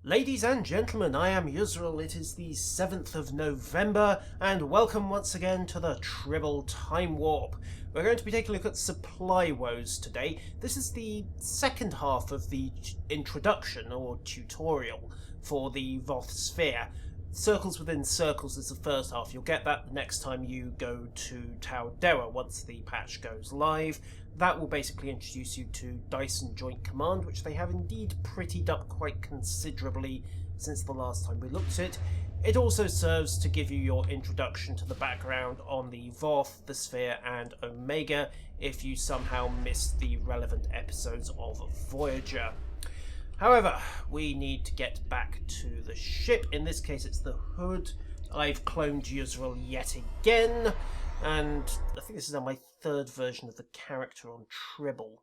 Ladies and gentlemen, I am Yusril. It is the 7th of November, and welcome once again to the Tribble Timewarp. We're going to be taking a look at Supply Woes today. This is the second half of the introduction, or tutorial, for the Voth Sphere. Circles within Circles is the first half. You'll get that the next time you go to Taldera once the patch goes live. That will basically introduce you to Dyson Joint Command, which they have indeed prettied up quite considerably since the last time we looked at it. It also serves to give you your introduction to the background on the Voth, the Sphere and Omega if you somehow missed the relevant episodes of Voyager. However, we need to get back to the ship. In this case, it's the Hood. I've cloned Yusril yet again, and I think this is now my third version of the character on Tribble.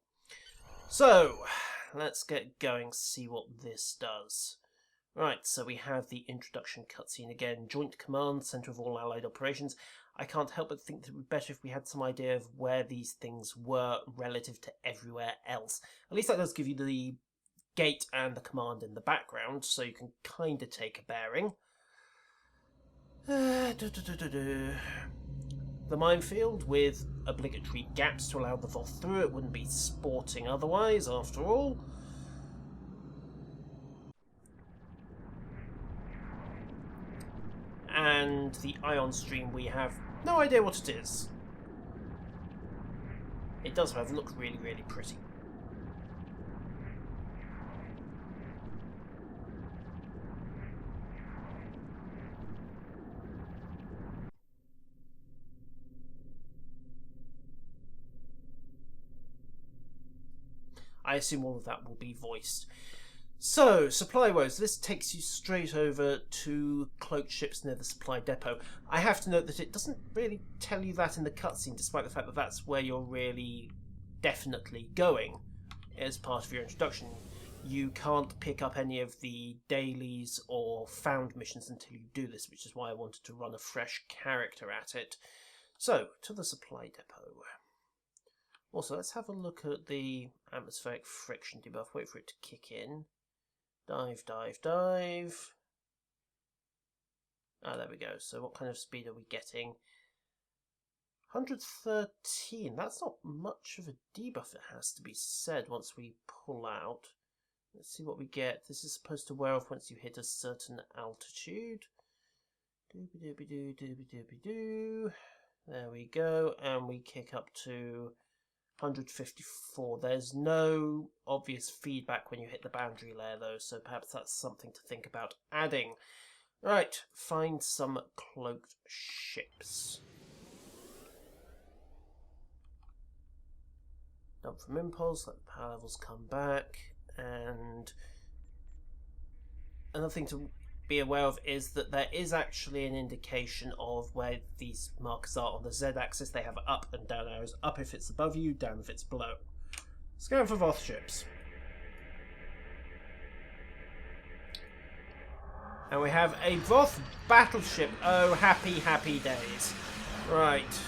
So, let's get going, see what this does. Right, so we have the introduction cutscene again. Joint Command, Centre of all Allied Operations. I can't help but think that it would be better if we had some idea of where these things were relative to everywhere else. At least that does give you the gate and the command in the background, so you can kind of take a bearing. The minefield with obligatory gaps to allow the Voth through. It wouldn't be sporting otherwise, after all. And the ion stream, we have no idea what it is. It does, however, look really, really pretty. I assume all of that will be voiced. So, Supply Woes. This takes you straight over to cloaked ships near the supply depot. I have to note that it doesn't really tell you that in the cutscene, despite the fact that that's where you're really definitely going as part of your introduction. You can't pick up any of the dailies or found missions until you do this, which is why I wanted to run a fresh character at it. So, to the supply depot. Also, let's have a look at the atmospheric friction debuff. Wait for it to kick in. Dive, dive, dive. Ah, there we go. So what kind of speed are we getting? 113. That's not much of a debuff, it has to be said, once we pull out. Let's see what we get. This is supposed to wear off once you hit a certain altitude. Doobie-doobie-doo, doobie-doobie-doo. There we go. And we kick up to 154. There's no obvious feedback when you hit the boundary layer though, so perhaps that's something to think about adding. Right, find some cloaked ships. Dump from impulse, let the power levels come back, and another thing to be aware of is that there is actually an indication of where these markers are on the Z-axis. They have up and down arrows. Up if it's above you, down if it's below. Scan for Voth ships. And we have a Voth battleship. Oh, happy, happy days. Right.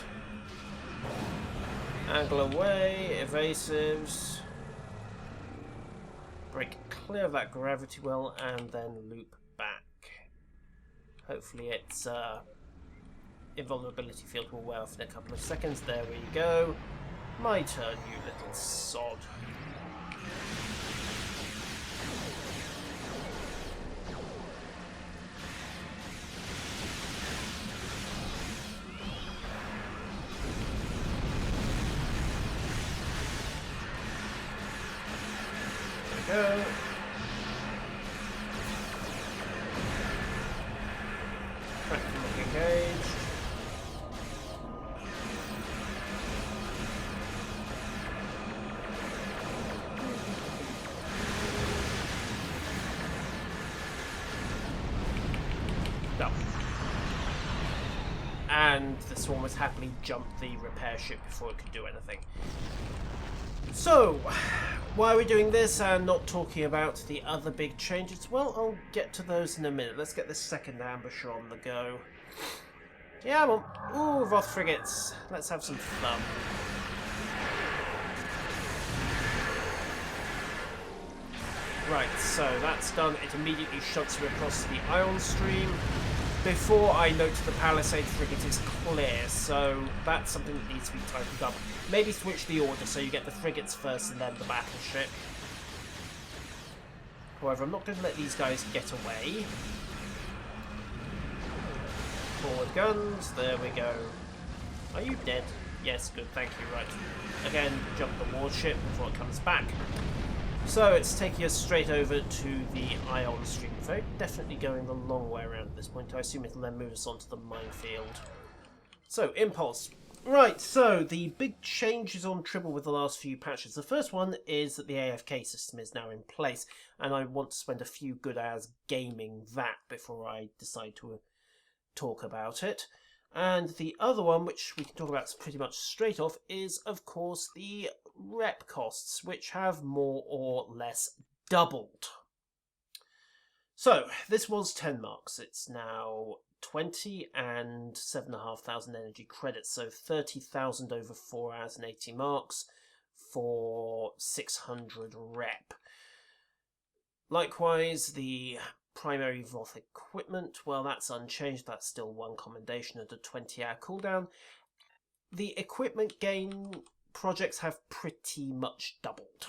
Angle away, evasives. Break clear of that gravity well, and then loop back. Hopefully its invulnerability field will wear off in a couple of seconds. There we go. My turn, you little sod. There we go. Engaged. Done. And the swarm has happily jumped the repair ship before it could do anything. So, why are we doing this and not talking about the other big changes? Well, I'll get to those in a minute. Let's get this second ambusher on the go. Yeah, well, ooh, Voth frigates. Let's have some fun. Right, so that's done. It immediately shuts you across the ion stream. Before I note the Palisade frigate is clear, so that's something that needs to be tightened up. Maybe switch the order so you get the frigates first and then the battleship. However, I'm not going to let these guys get away. Forward guns, there we go. Are you dead? Yes, good, thank you, right. Again, jump the warship before it comes back. So it's taking us straight over to the ion stream. Very definitely going the long way around at this point. I assume it'll then move us onto the minefield. So, Impulse. Right, so the big changes on Tribble with the last few patches. The first one is that the AFK system is now in place, and I want to spend a few good hours gaming that before I decide to talk about it. And the other one, which we can talk about pretty much straight off, is of course the rep costs, which have more or less doubled. So this was 10 marks. It's now 20 and 7,500 energy credits, so 30,000 over 4 hours and 80 marks for 600 rep. Likewise, the primary Voth equipment, well, that's unchanged. That's still one commendation at a 20-hour cooldown. The equipment gain projects have pretty much doubled.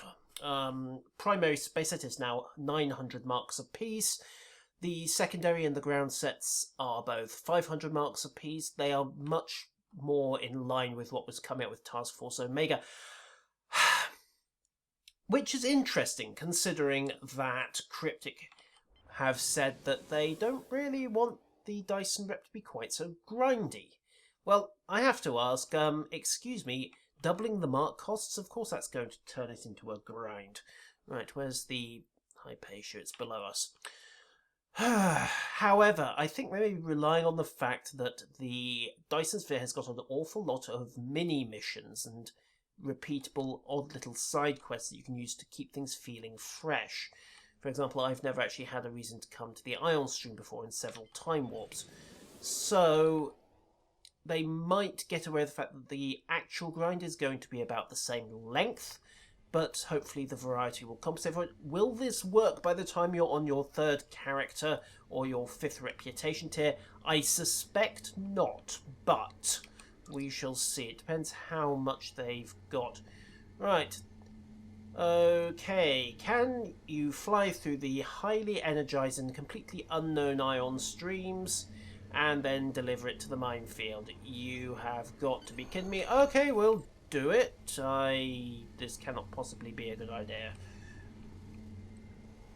Primary space set is now 900 marks apiece. The secondary and the ground sets are both 500 marks apiece. They are much more in line with what was coming out with Task Force Omega. Which is interesting, considering that Cryptic have said that they don't really want the Dyson rep to be quite so grindy. Well, I have to ask, excuse me, doubling the mark costs? Of course that's going to turn it into a grind. Right, where's the Hypatia? It's below us. However, I think we're maybe relying on the fact that the Dyson Sphere has got an awful lot of mini missions and repeatable odd little side quests that you can use to keep things feeling fresh. For example, I've never actually had a reason to come to the ion stream before in several time warps. So they might get away with the fact that the actual grind is going to be about the same length, but hopefully the variety will compensate for it. Will this work by the time you're on your 3rd character or your 5th reputation tier? I suspect not, but we shall see. It depends how much they've got. Right. Okay, can you fly through the highly energized and completely unknown ion streams and then deliver it to the minefield? You have got to be kidding me. Okay, we'll do it. This cannot possibly be a good idea.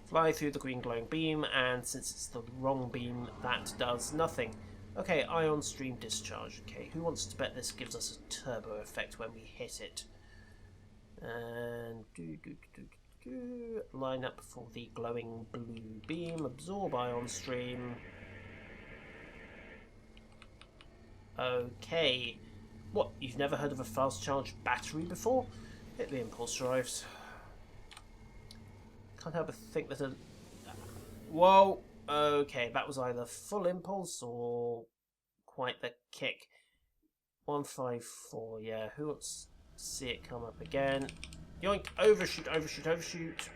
Fly through the green glowing beam, and since it's the wrong beam, that does nothing. Okay, ion stream discharge. Okay, who wants to bet this gives us a turbo effect when we hit it? And line up for the glowing blue beam. Absorb ion stream. Okay. What? You've never heard of a fast charge battery before? Hit the impulse drives. Can't help but think that a... Whoa! Okay, that was either full impulse or quite the kick. 154, yeah. Who wants to see it come up again? Yoink! Overshoot, overshoot, overshoot.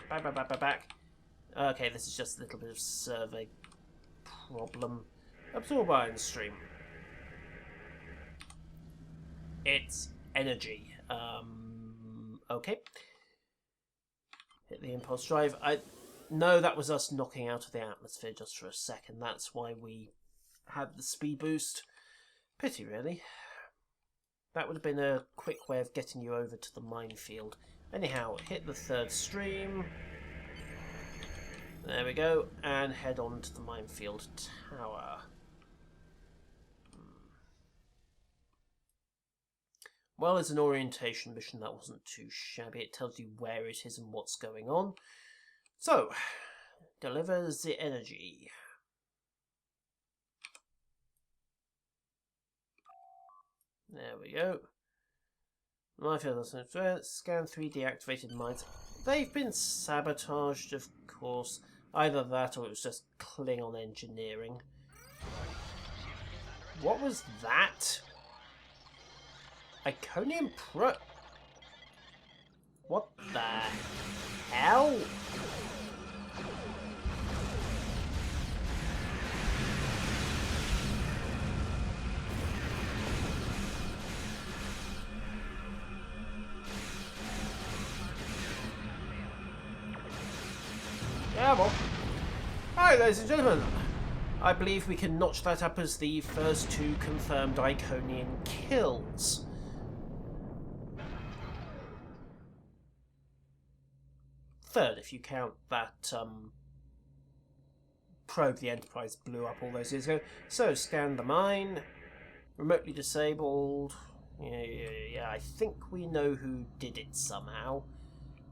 Back, back, back, back, back. Okay, this is just a little bit of survey problem. Absorb ion stream. It's energy. Okay. Hit the impulse drive. No, that was us knocking out of the atmosphere just for a second. That's why we had the speed boost. Pity, really. That would have been a quick way of getting you over to the minefield. Anyhow, hit the 3rd stream. There we go. And head on to the minefield tower. Well, as an orientation mission, that wasn't too shabby. It tells you where it is and what's going on. So, deliver the energy. There we go. Minefield, scan 3 deactivated mines. They've been sabotaged, of course. Either that or it was just Klingon engineering. What was that? Iconium Pro... What the hell? Alright, ladies and gentlemen, I believe we can notch that up as the first 2 confirmed Iconian kills. Third, if you count that probe the Enterprise blew up all those years ago. So, scan the mine. Remotely disabled. Yeah, I think we know who did it somehow.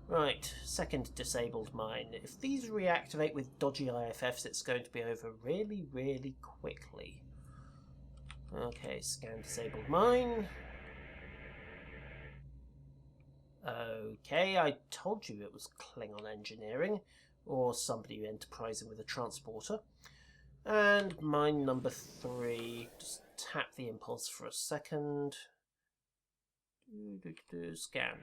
Right, second disabled mine. If these reactivate with dodgy IFFs, it's going to be over really, really quickly. Okay, scan disabled mine. Okay, I told you it was Klingon engineering, or somebody enterprising with a transporter. And mine number 3, just tap the impulse for a second. Scan.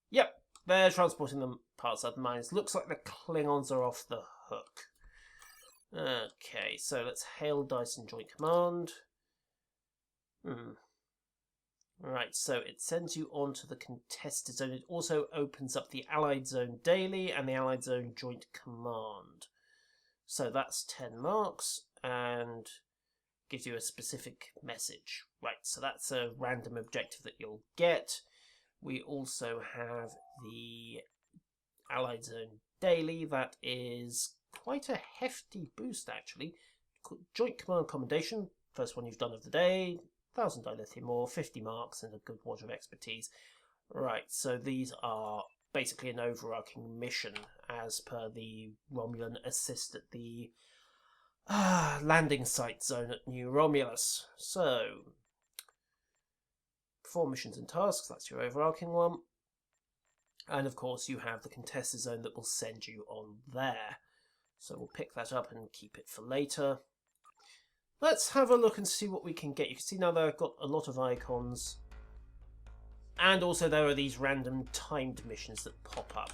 Yep, they're transporting them parts of the mines. Looks like the Klingons are off the hook. Okay, so let's hail Dyson Joint Command. Right, so it sends you on to the contested zone. It also opens up the Allied Zone Daily and the Allied Zone Joint Command. So that's 10 marks and gives you a specific message. Right, so that's a random objective that you'll get. We also have the Allied Zone Daily. That is quite a hefty boost, actually. Joint Command Commendation, first one you've done of the day. 1,000 dilithium ore, 50 marks, and a good wad of expertise. Right, so these are basically an overarching mission as per the Romulan assist at the landing site zone at New Romulus. So, 4 missions and tasks, that's your overarching one. And of course you have the contested zone that will send you on there. So we'll pick that up and keep it for later. Let's have a look and see what we can get. You can see now they've got a lot of icons. And also there are these random timed missions that pop up.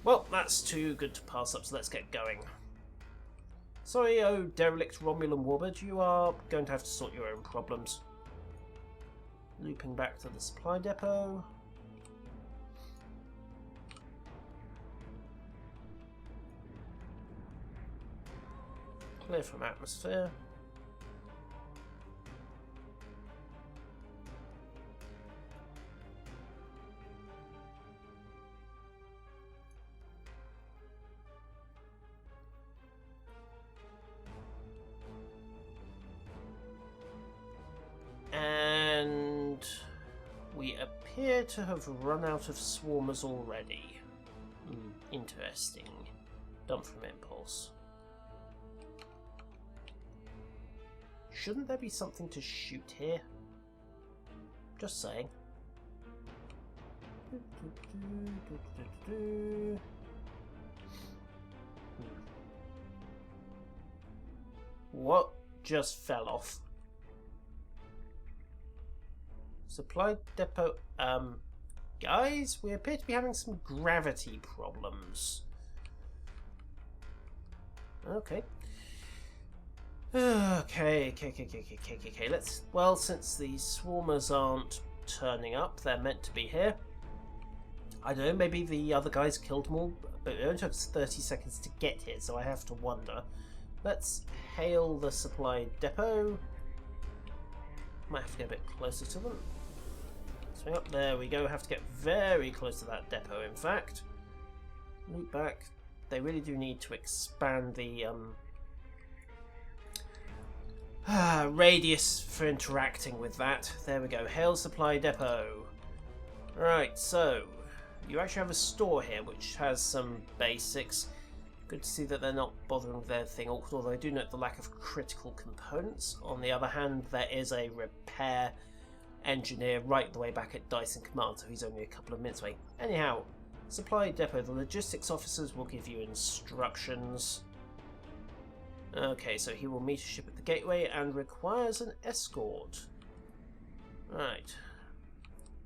Well, that's too good to pass up, so let's get going. Sorry, oh derelict Romulan warbird, you are going to have to sort your own problems. Looping back to the supply depot. Clear from atmosphere. And we appear to have run out of swarmers already. Interesting. Done from impulse. Shouldn't there be something to shoot here? Just saying. What just fell off? Supply depot, guys, we appear to be having some gravity problems. Okay. Okay, let's, well, since the swarmers aren't turning up, they're meant to be here. I don't know, maybe the other guys killed them all, but it only took us 30 seconds to get here, so I have to wonder. Let's hail the supply depot. Might have to get a bit closer to them. Swing up, there we go, have to get very close to that depot, in fact. Loop back. They really do need to expand the radius for interacting with that. There we go, hail supply depot. Right, so you actually have a store here which has some basics. Good to see that they're not bothering with their thing, although I do note the lack of critical components. On the other hand, there is a repair engineer right the way back at Dyson Command, so he's only a couple of minutes away. Anyhow, supply depot, the logistics officers will give you instructions. Okay, so he will meet a ship at the gateway and requires an escort. Right.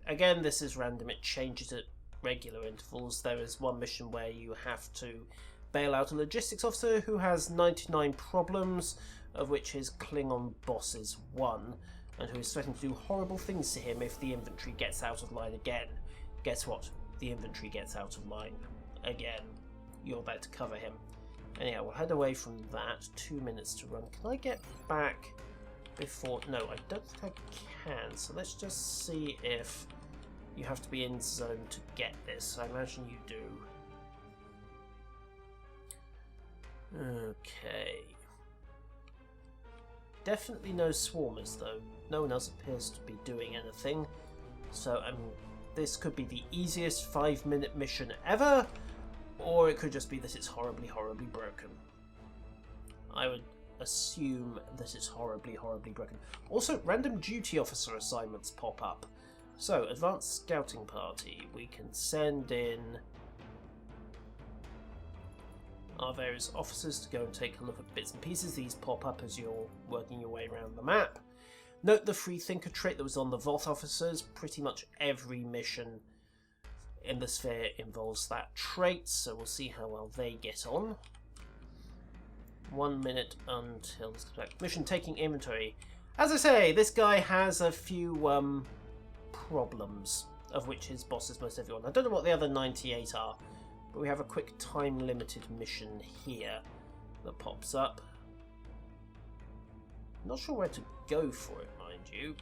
Again, this is random, it changes at regular intervals. There is one mission where you have to bail out a logistics officer who has 99 problems, of which his Klingon boss is 1, and who is threatening to do horrible things to him if the inventory gets out of line again. Guess what? The inventory gets out of line again. you're there to cover him. Anyhow, we'll head away from that. 2 minutes to run. Can I get back before... No, I don't think I can. So let's just see if you have to be in zone to get this. I imagine you do. Okay. Definitely no swarmers, though. No one else appears to be doing anything. So, this could be the easiest 5-minute mission ever, or it could just be that it's horribly, horribly broken. I would assume that it's horribly, horribly broken. Also, random duty officer assignments pop up. So, advanced scouting party. We can send in our various officers to go and take a look at bits and pieces. These pop up as you're working your way around the map. Note the free thinker trait that was on the Voth officers. Pretty much every mission in the sphere involves that trait, so we'll see how well they get on. 1 minute until this comes back. Mission taking inventory. As I say, this guy has a few problems, of which his boss is most everyone. I don't know what the other 98 are, but we have a quick time-limited mission here that pops up. Not sure where to go for it, mind you.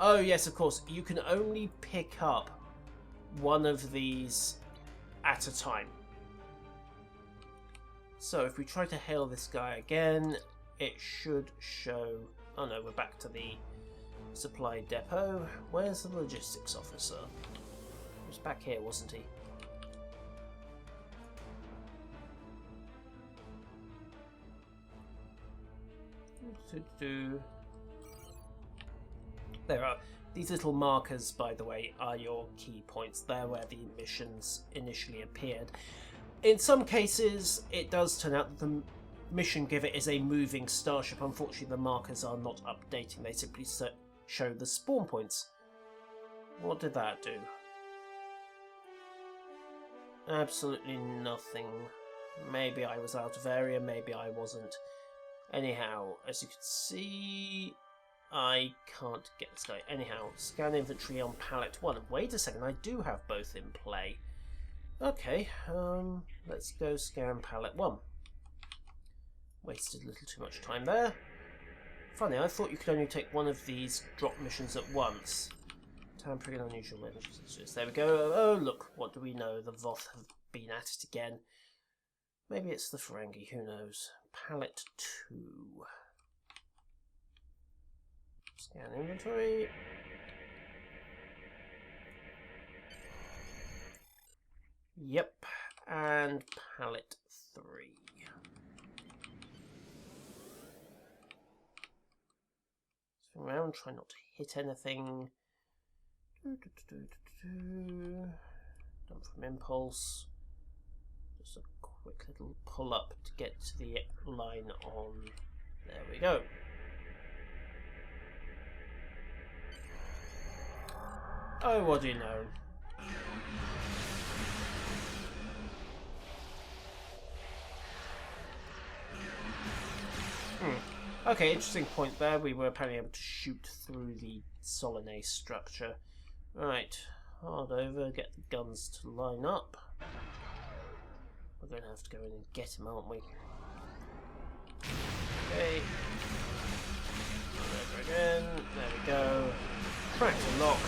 Oh yes, of course, you can only pick up one of these at a time. So if we try to hail this guy again, it should show... Oh no, we're back to the supply depot. Where's the logistics officer? He was back here, wasn't he? There are these little markers, by the way, are your key points. They're where the missions initially appeared. In some cases, it does turn out that the mission giver is a moving starship. Unfortunately, the markers are not updating. They simply show the spawn points. What did that do? Absolutely nothing. Maybe I was out of area, maybe I wasn't. Anyhow, as you can see, I can't get this guy. Anyhow, scan inventory on pallet 1. Wait a second, I do have both in play. Okay, let's go scan pallet 1. Wasted a little too much time there. Funny, I thought you could only take one of these drop missions at once. Tampering and unusual messages. There we go. Oh, look, what do we know? The Voth have been at it again. Maybe it's the Ferengi, who knows? Pallet 2. Scan inventory. Yep, and pallet 3. Swing around, try not to hit anything. Done from impulse. Just a quick little pull up to get to the line on. There we go. Oh, what do you know? Okay, interesting point there. We were apparently able to shoot through the Solanae structure. Right, hard over, get the guns to line up. We're going to have to go in and get him, aren't we? Okay. Over again. There we go. Cracked and locked.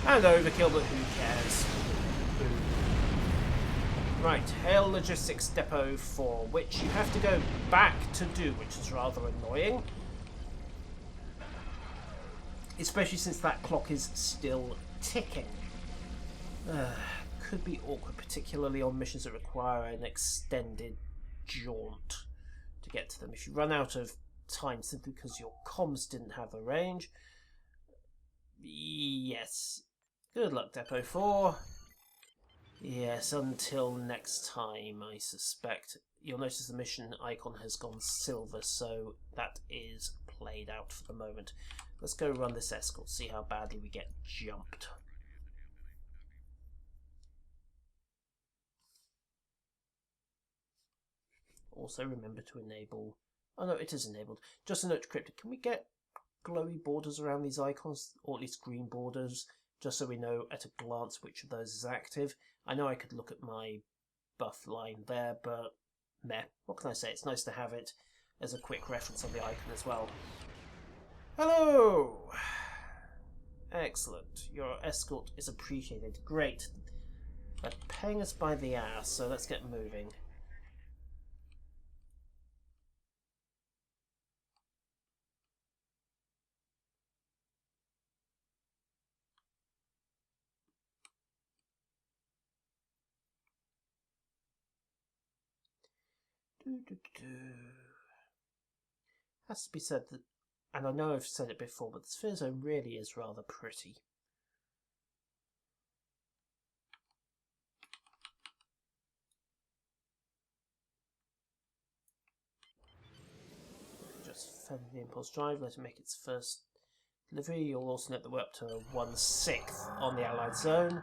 And overkill, but who cares? Right, Hail Logistics Depot 4, which you have to go back to do, which is rather annoying. Especially since that clock is still ticking. Could be awkward, particularly on missions that require an extended jaunt to get to them. If you run out of time simply because your comms didn't have a range, yes. Good luck, Depot 4. Yes, until next time, I suspect. You'll notice the mission icon has gone silver, so that is played out for the moment. Let's go run this escort, see how badly we get jumped. Also remember to enable... Oh no, it is enabled. Just a note to Cryptic, can we get glowy borders around these icons, or at least green borders, just so we know at a glance which of those is active? I know I could look at my buff line there, but meh. What can I say? It's nice to have it as a quick reference on the icon as well. Hello! Excellent. Your escort is appreciated. Great. They're paying us by the hour, so let's get moving. Has to be said that, and I know I've said it before, but the sphere zone really is rather pretty. Just feather the impulse drive, let it make its first delivery. You'll also note that we're up to 1/6 on the Allied zone.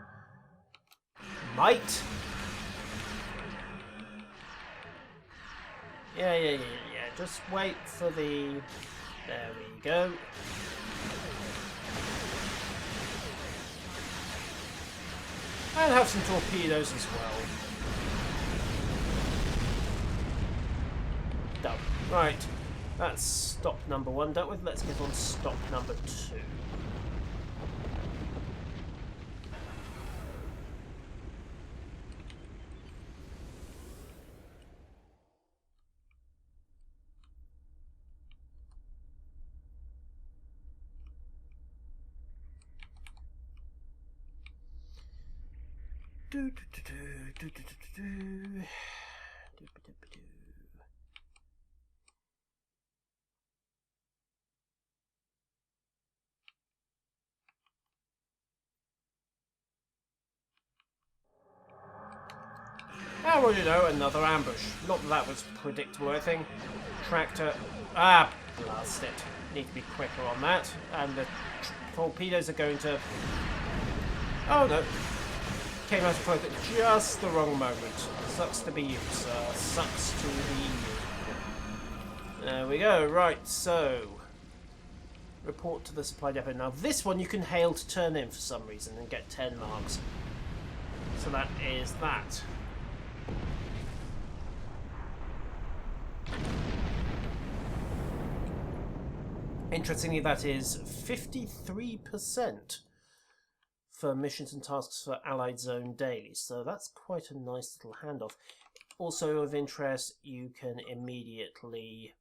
Might! Yeah. Just wait for the... There we go. And have some torpedoes as well. Done. Right. That's stop number 1 dealt with. Let's get on stop number 2. And well, you know, another ambush. Not that that was predictable or anything. Tractor. Ah, blast it. Need to be quicker on that. And the torpedoes are going to... Oh no. Came out of focus at just the wrong moment. Sucks to be you, sir. Sucks to be you. There we go. Right, so... Report to the supply depot. Now this one you can hail to turn in for some reason and get 10 marks. So that is that. Interestingly, that is 53% for missions and tasks for Allied Zone daily, so that's quite a nice little handoff. Also of interest, you can immediately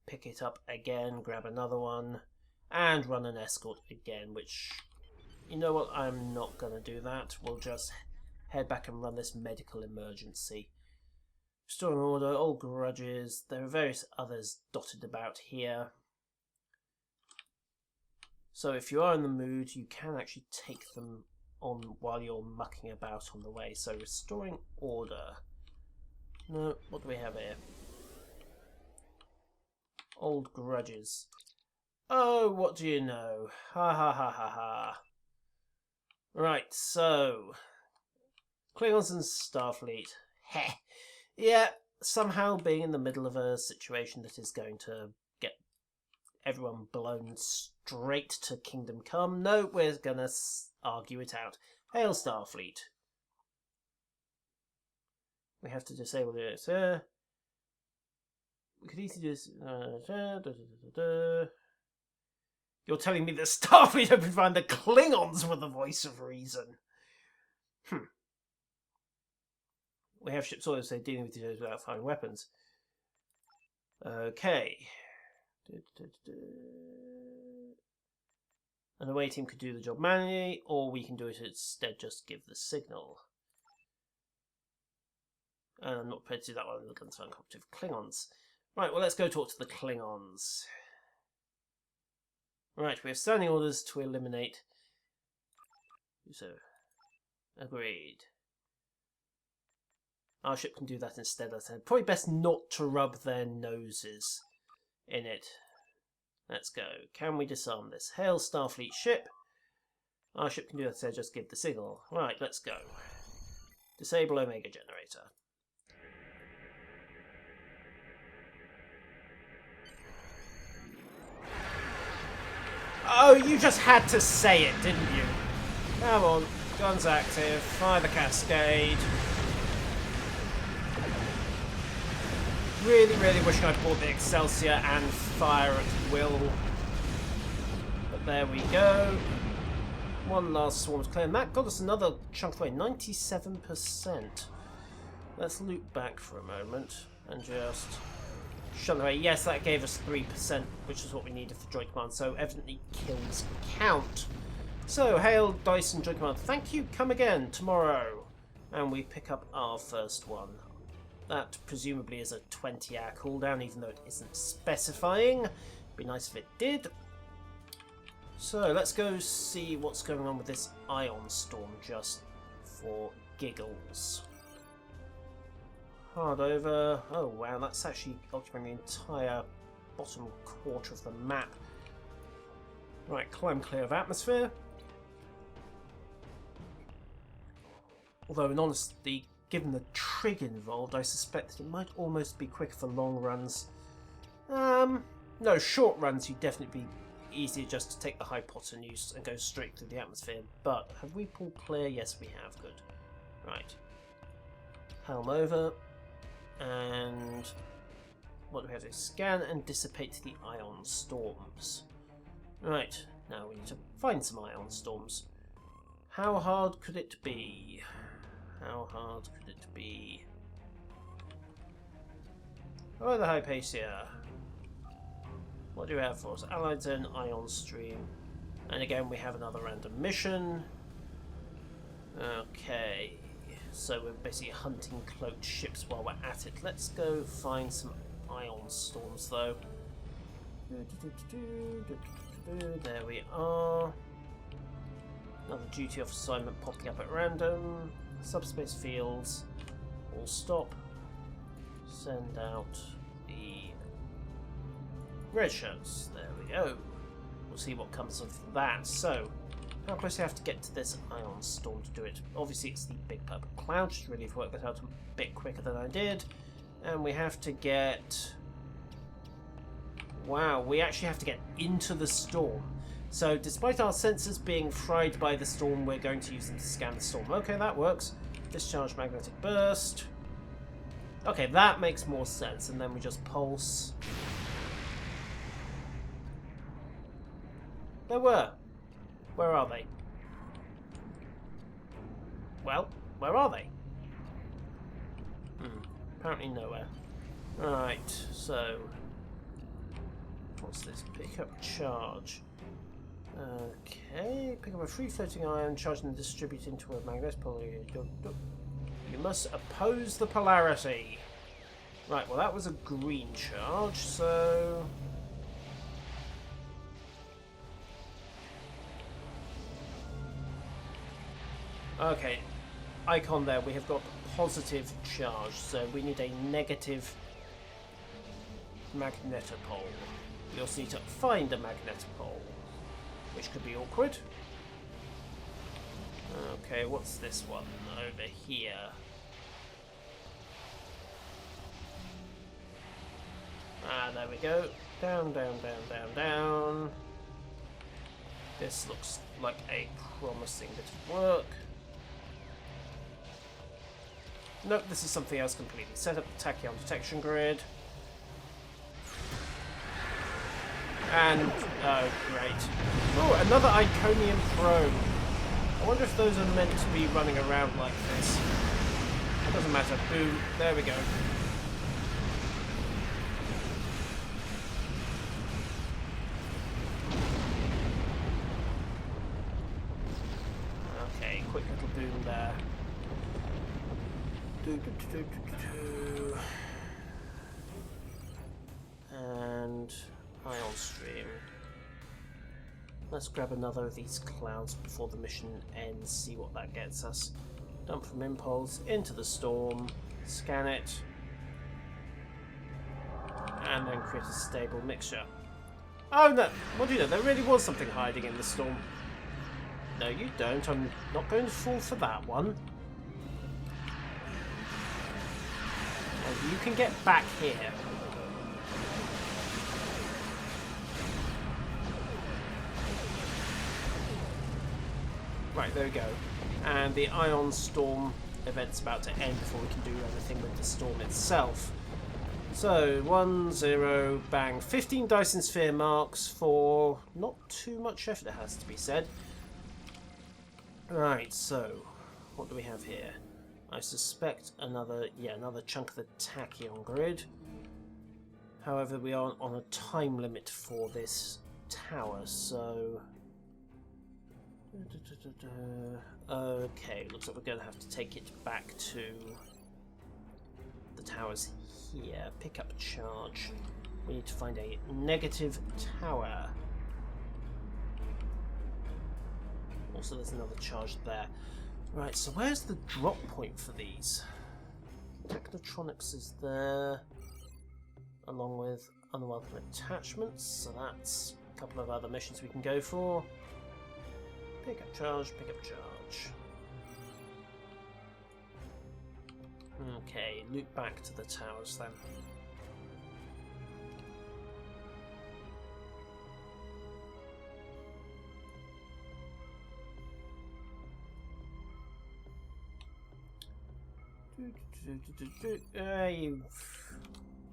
pick it up again, grab another one, and run an escort again, which, you know what, I'm not going to do that. We'll just head back and run this medical emergency. Restoring order, old grudges, there are various others dotted about here. So if you are in the mood, you can actually take them on while you're mucking about on the way. So restoring order. No, what do we have here? Old grudges. Oh, what do you know? Ha ha ha ha ha. Right, so... Klingons and Starfleet. Heh. Yeah, somehow being in the middle of a situation that is going to get everyone blown straight to Kingdom Come. No, we're gonna argue it out. Hail Starfleet. We have to disable it. We could easily do this. You're telling me that Starfleet have been find the Klingons were the voice of reason. We have ships always say dealing with these without firing weapons. Okay. An away team could do the job manually, or we can do it instead, just give the signal. I'm not prepared to do that one, the guns are uncooperative Klingons. Right, well, let's go talk to the Klingons. Right, we have standing orders to eliminate. So, agreed. Our ship can do that instead, I said. Probably best not to rub their noses in it. Let's go. Can we disarm this? Hail Starfleet ship. Our ship can do that, so just give the signal. Right, let's go. Disable Omega generator. Oh, you just had to say it, didn't you? Come on. Guns active. Fire the cascade. Really, really wishing I'd bought the Excelsior and fire at will. But there we go. One last swarm to clear, and that got us another chunk away. 97%. Let's loop back for a moment and just shut them away. Yes, that gave us 3%, which is what we needed for Joint Command, so evidently kills count. So, hail, Dice and Joint Command, thank you, come again tomorrow. And we pick up our first one. That presumably is a 20-hour cooldown, even though it isn't specifying. Be nice if it did. So, let's go see what's going on with this Ion Storm, just for giggles. Hard over. Oh wow, that's actually occupying the entire bottom quarter of the map. Right, climb clear of atmosphere. Although, in honesty, given the trig involved, I suspect that it might almost be quicker for long runs. No, short runs you'd definitely be easier just to take the hypotenuse and go straight through the atmosphere. But have we pulled clear? Yes, we have. Good. Right. Helm over. And what do we have to do? Scan and dissipate the ion storms. Right, now we need to find some ion storms. How hard could it be? How hard could it be? Oh, the Hypatia. What do we have for us? Allied Zone, Ion Stream. And again, we have another random mission. Okay. So we're basically hunting cloaked ships while we're at it. Let's go find some ion storms, though. There we are. Another duty off assignment popping up at random. Subspace fields. All stop. Send out the red shirts. There we go. We'll see what comes of that. So, how close do I have to get to this ion storm to do it? Obviously it's the big purple cloud. Should really have worked that out a bit quicker than I did. And we have to get... Wow, we actually have to get into the storm. So despite our sensors being fried by the storm, we're going to use them to scan the storm. Okay, that works. Discharge magnetic burst. Okay, that makes more sense. And then we just pulse. There were. Where are they? Well, where are they? Apparently nowhere. Right, so... What's this? Pick up charge. Okay, pick up a free-floating ion, charge and distribute into a magnetic polarity. You must oppose the polarity. Right, well that was a green charge, so... Okay, icon there, we have got positive charge, so we need a negative magnetopole. We also need to find a magnetopole, which could be awkward. Okay, what's this one over here? Ah, there we go. Down, down, down, down, down. This looks like a promising bit of work. Nope, this is something else completely. Set up the tachyon detection grid. And, oh great. Oh, another Iconium probe. I wonder if those are meant to be running around like this. It doesn't matter. Boom, there we go. Okay, quick little boom there. And ion stream. Let's grab another of these clouds before the mission ends, see what that gets us. Dump from impulse into the storm, scan it, and then create a stable mixture. Oh no! What do you know? There really was something hiding in the storm. No, you don't. I'm not going to fall for that one. You can get back here. Right, there we go. and the Ion Storm event's about to end before we can do anything with the storm itself. So, 1, 0, bang. 15 Dyson Sphere marks for not too much effort, it has to be said. Right, so, what do we have here? I suspect another chunk of the tachyon grid. However, we are on a time limit for this tower, so... Okay, looks like we're going to have to take it back to the towers here. Pick up charge. We need to find a negative tower. Also, there's another charge there. Right, so where's the drop point for these? Technotronics is there, along with unwelcome attachments, so that's a couple of other missions we can go for. Pick up charge, pick up charge. Okay, loop back to the towers then.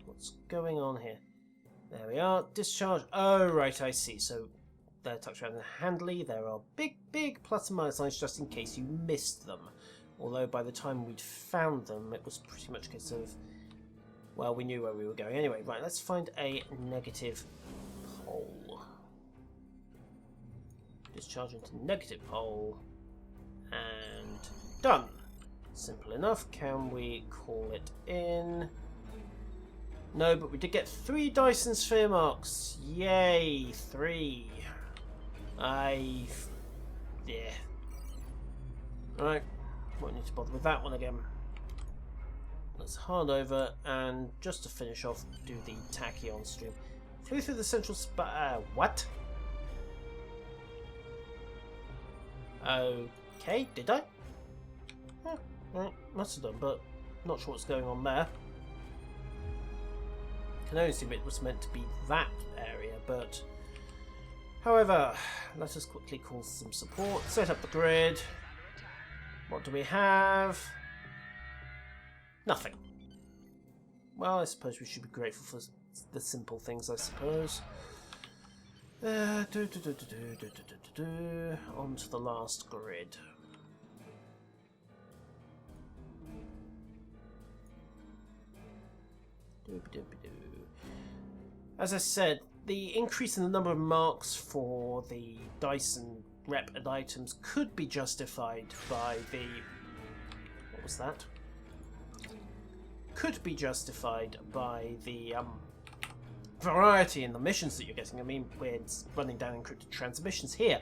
What's going on here? There we are. Discharge. Oh, right, I see. So they're tucked around and handily. There are big plus and minus lines just in case you missed them. Although by the time we'd found them, it was pretty much a case of, well, we knew where we were going. Anyway, right, let's find a negative pole. Discharge into negative pole. And done. Simple enough. Can we call it in? No, but we did get 3 Dyson Sphere marks. Yay, 3. Yeah. Right, won't need to bother with that one again. Let's hard over, and just to finish off, do the tachyon stream. Flew through the central what? Okay, did I? Right, must have done, but not sure what's going on there. Can only assume it was meant to be that area, but however, let us quickly call some support, set up the grid. What do we have? Nothing. Well, I suppose we should be grateful for the simple things, I suppose. On to the last grid. As I said, the increase in the number of marks for the Dyson rep and items could be justified by the... what was that? Could be justified by the variety in the missions that you're getting. I mean, we're running down encrypted transmissions here,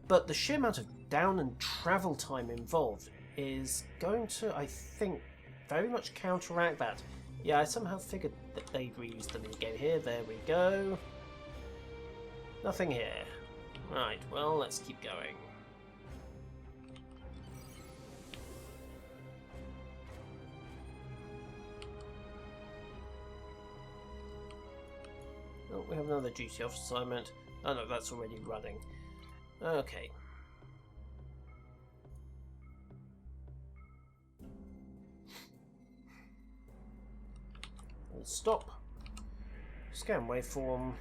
but the sheer amount of down and travel time involved is going to, I think, very much counteract that. Yeah, I somehow figured that they'd reused them in the game here. There we go. Nothing here. Right, well, let's keep going. Oh, we have another duty off assignment. Oh no, that's already running. Okay. Stop. Scan waveform.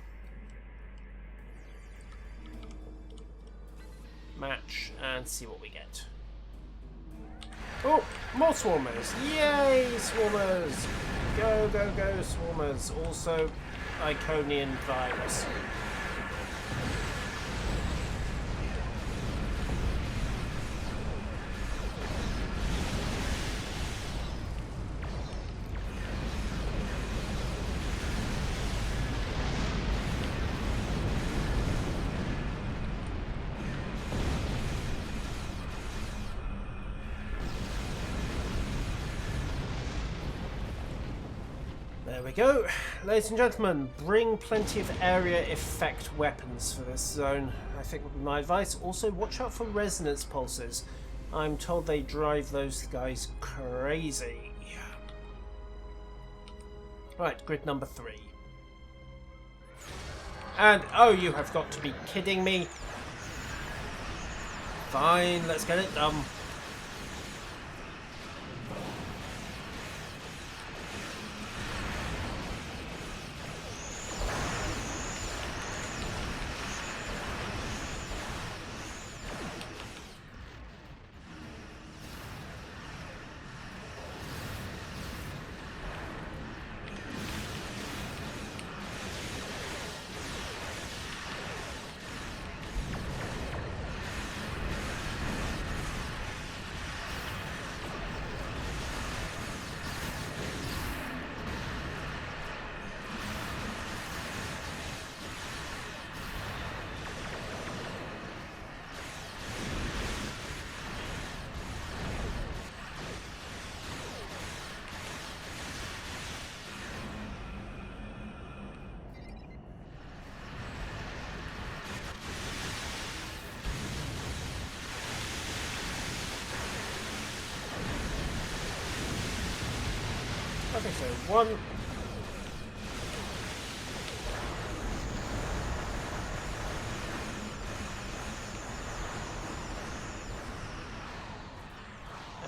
Match and see what we get. Oh, more swarmers! Yay, swarmers! Go, go, go, swarmers! Also, Iconian virus. There we go. Ladies and gentlemen, bring plenty of area effect weapons for this zone, I think would be my advice. Also, watch out for resonance pulses. I'm told they drive those guys crazy. Right, grid number 3. And, oh, you have got to be kidding me. Fine, let's get it done. Okay, so one.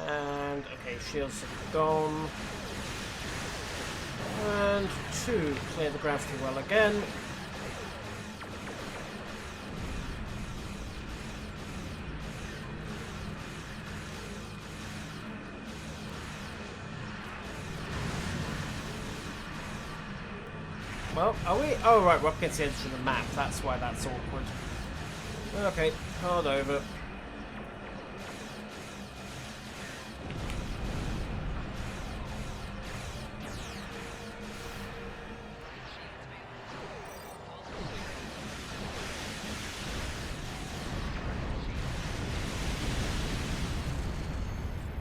And, okay, shields are gone. And 2, clear the gravity well again. Well, are we? Oh, right, we're up against the edge of the map. That's why that's awkward. Okay, hard over.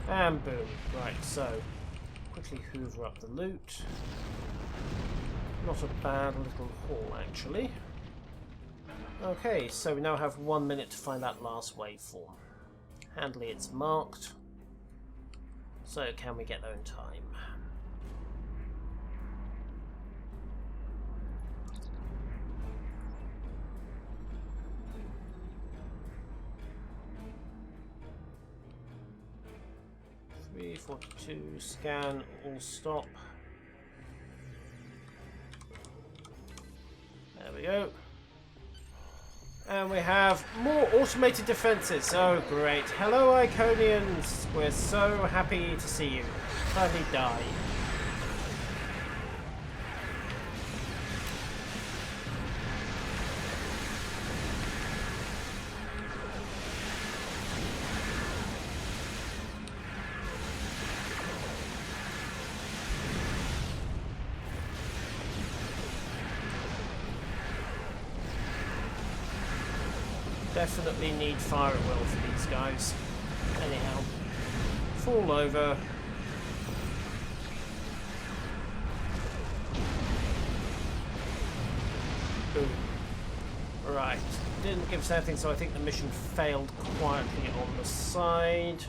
And boom. Right, so quickly hoover up the loot. Not a bad little haul, actually. Okay, so we now have 1 minute to find that last waveform. Handily, it's marked. So, can we get there in time? .342, scan, all stop. There we go. And we have more automated defences. Oh, great. Hello, Iconians. We're so happy to see you. Kindly die. Definitely need fire at will for these guys. Anyhow, fall over. Boom. Right, didn't give us anything, so I think the mission failed quietly on the side.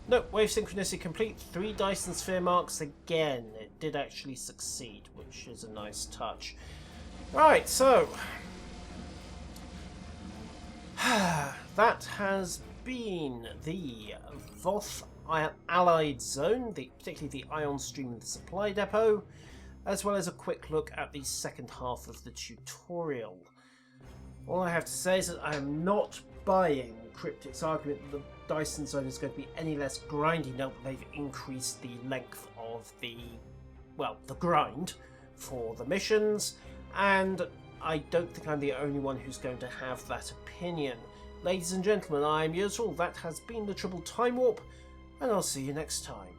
Nope, wave synchronicity complete. 3 Dyson sphere marks again. It did actually succeed, which is a nice touch. Right, so that has been the Voth Allied Zone, particularly the ion stream and the supply depot, as well as a quick look at the second half of the tutorial. All I have to say is that I am not buying Cryptic's argument that the Dyson Zone is going to be any less grindy now that they've increased the length of the grind for the missions, and I don't think I'm the only one who's going to have that opinion. Ladies and gentlemen, I'm Yuzril. That has been the Tribble Timewarp, and I'll see you next time.